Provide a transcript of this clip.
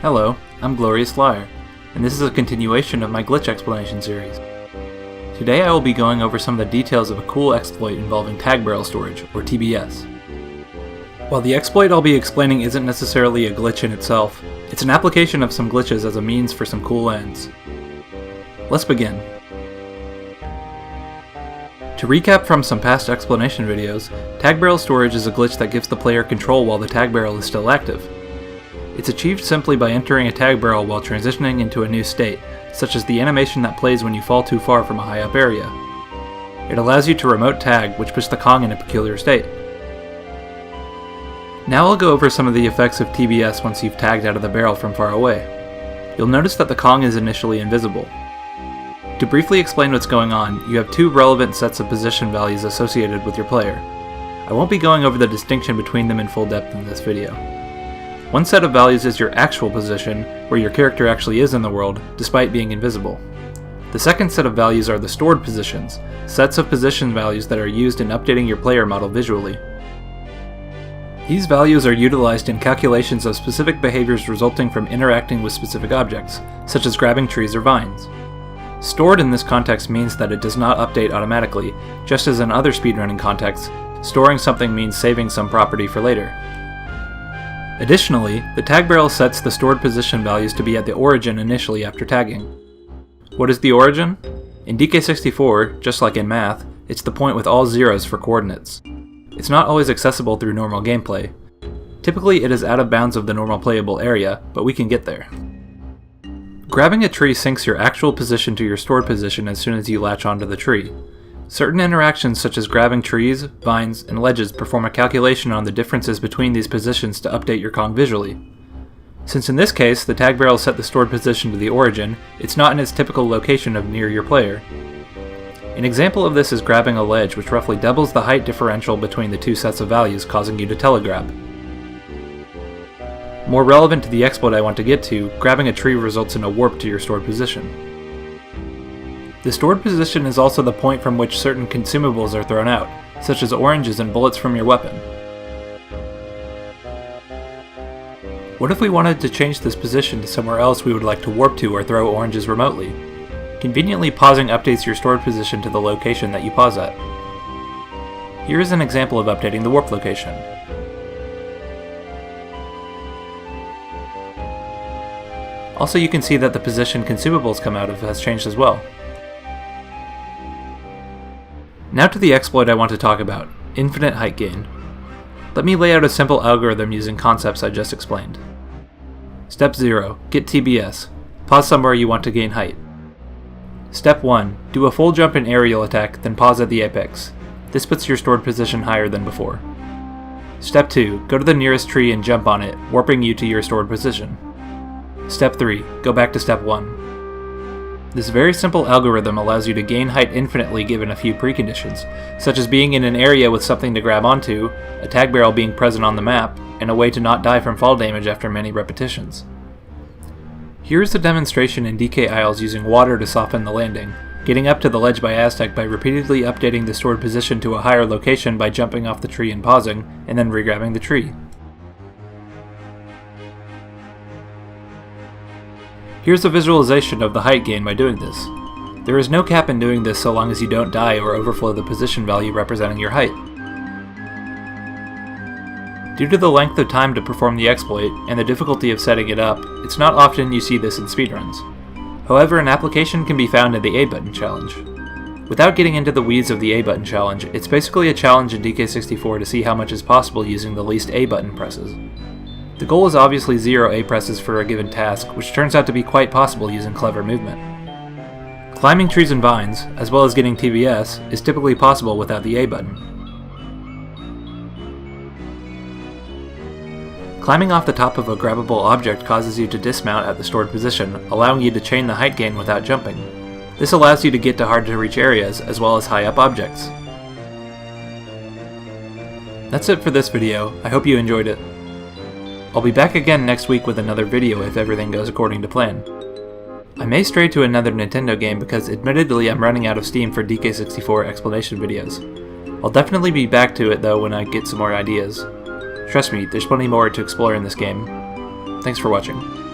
Hello, I'm Glorious Liar, and this is a continuation of my glitch explanation series. Today I will be going over some of the details of a cool exploit involving tag barrel storage, or TBS. While the exploit I'll be explaining isn't necessarily a glitch in itself, it's an application of some glitches as a means for some cool ends. Let's begin. To recap from some past explanation videos, tag barrel storage is a glitch that gives the player control while the tag barrel is still active. It's achieved simply by entering a tag barrel while transitioning into a new state, such as the animation that plays when you fall too far from a high up area. It allows you to remote tag, which puts the Kong in a peculiar state. Now I'll go over some of the effects of TBS once you've tagged out of the barrel from far away. You'll notice that the Kong is initially invisible. To briefly explain what's going on, you have two relevant sets of position values associated with your player. I won't be going over the distinction between them in full depth in this video. One set of values is your actual position, where your character actually is in the world, despite being invisible. The second set of values are the stored positions, sets of position values that are used in updating your player model visually. These values are utilized in calculations of specific behaviors resulting from interacting with specific objects, such as grabbing trees or vines. Stored in this context means that it does not update automatically, just as in other speedrunning contexts, storing something means saving some property for later. Additionally, the tag barrel sets the stored position values to be at the origin initially after tagging. What is the origin? In DK64, just like in math, it's the point with all zeros for coordinates. It's not always accessible through normal gameplay. Typically it is out of bounds of the normal playable area, but we can get there. Grabbing a tree syncs your actual position to your stored position as soon as you latch onto the tree. Certain interactions such as grabbing trees, vines, and ledges perform a calculation on the differences between these positions to update your Kong visually. Since in this case the tag barrel set the stored position to the origin, it's not in its typical location of near your player. An example of this is grabbing a ledge, which roughly doubles the height differential between the two sets of values, causing you to telegrab. More relevant to the exploit I want to get to, grabbing a tree results in a warp to your stored position. The stored position is also the point from which certain consumables are thrown out, such as oranges and bullets from your weapon. What if we wanted to change this position to somewhere else we would like to warp to or throw oranges remotely? Conveniently pausing updates your stored position to the location that you pause at. Here is an example of updating the warp location. Also, you can see that the position consumables come out of has changed as well. Now to the exploit I want to talk about, infinite height gain. Let me lay out a simple algorithm using concepts I just explained. Step 0. Get TBS. Pause somewhere you want to gain height. Step 1. Do a full jump and aerial attack, then pause at the apex. This puts your stored position higher than before. Step 2. Go to the nearest tree and jump on it, warping you to your stored position. Step 3. Go back to Step 1. This very simple algorithm allows you to gain height infinitely given a few preconditions, such as being in an area with something to grab onto, a tag barrel being present on the map, and a way to not die from fall damage after many repetitions. Here is a demonstration in DK Isles using water to soften the landing, getting up to the ledge by Aztec by repeatedly updating the stored position to a higher location by jumping off the tree and pausing, and then regrabbing the tree. Here's a visualization of the height gain by doing this. There is no cap in doing this so long as you don't die or overflow the position value representing your height. Due to the length of time to perform the exploit and the difficulty of setting it up, it's not often you see this in speedruns. However, an application can be found in the A button challenge. Without getting into the weeds of the A button challenge, it's basically a challenge in DK64 to see how much is possible using the least A button presses. The goal is obviously 0 A presses for a given task, which turns out to be quite possible using clever movement. Climbing trees and vines, as well as getting TBS, is typically possible without the A button. Climbing off the top of a grabbable object causes you to dismount at the stored position, allowing you to chain the height gain without jumping. This allows you to get to hard-to-reach areas, as well as high-up objects. That's it for this video. I hope you enjoyed it. I'll be back again next week with another video if everything goes according to plan. I may stray to another Nintendo game because admittedly I'm running out of steam for DK64 explanation videos. I'll definitely be back to it though when I get some more ideas. Trust me, there's plenty more to explore in this game. Thanks for watching.